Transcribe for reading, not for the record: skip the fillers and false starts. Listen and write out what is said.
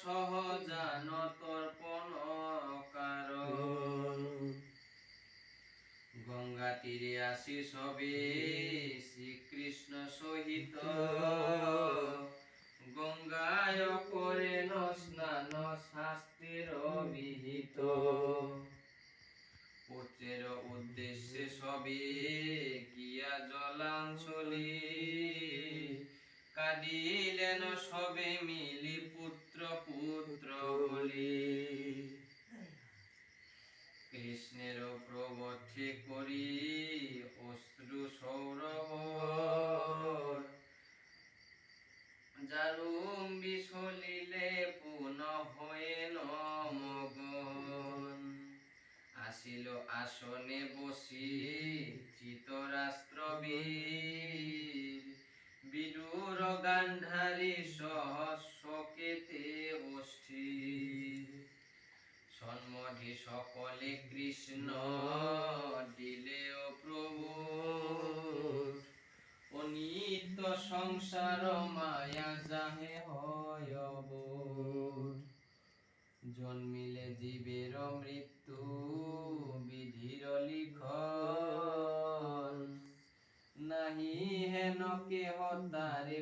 সহজান তর্পণ কারণ। গঙ্গা তীরে আসি সবে শ্রীকৃষ্ণ সহিত, গঙ্গায় করেন স্নান শাস্ত্রের বিহিত। পুত্রের উদ্দেশ্যে সবে গিয়া জলাঞ্চলে, কাঁদিলেন সবে মিলি পুত্র পুত্র বলি। কৃষ্ণের প্রবর্তে করি অশ্রু সৌরভ, জালুম্বি সলিলে পুনঃ হয়েন মগন। আসিল আসনে বসি ধৃতরাষ্ট্রবীর, বিদুর গান্ধারী সহস্রকেতে অস্থির। সন্মধি সকলে কৃষ্ণ দিলেও প্রভু, অনিত্য সংসার মায়া যাহে হয় অবোধ। জন্মিলে জীবের মৃত্যু বিধির লিখন, নাহি হেন কেহ তারে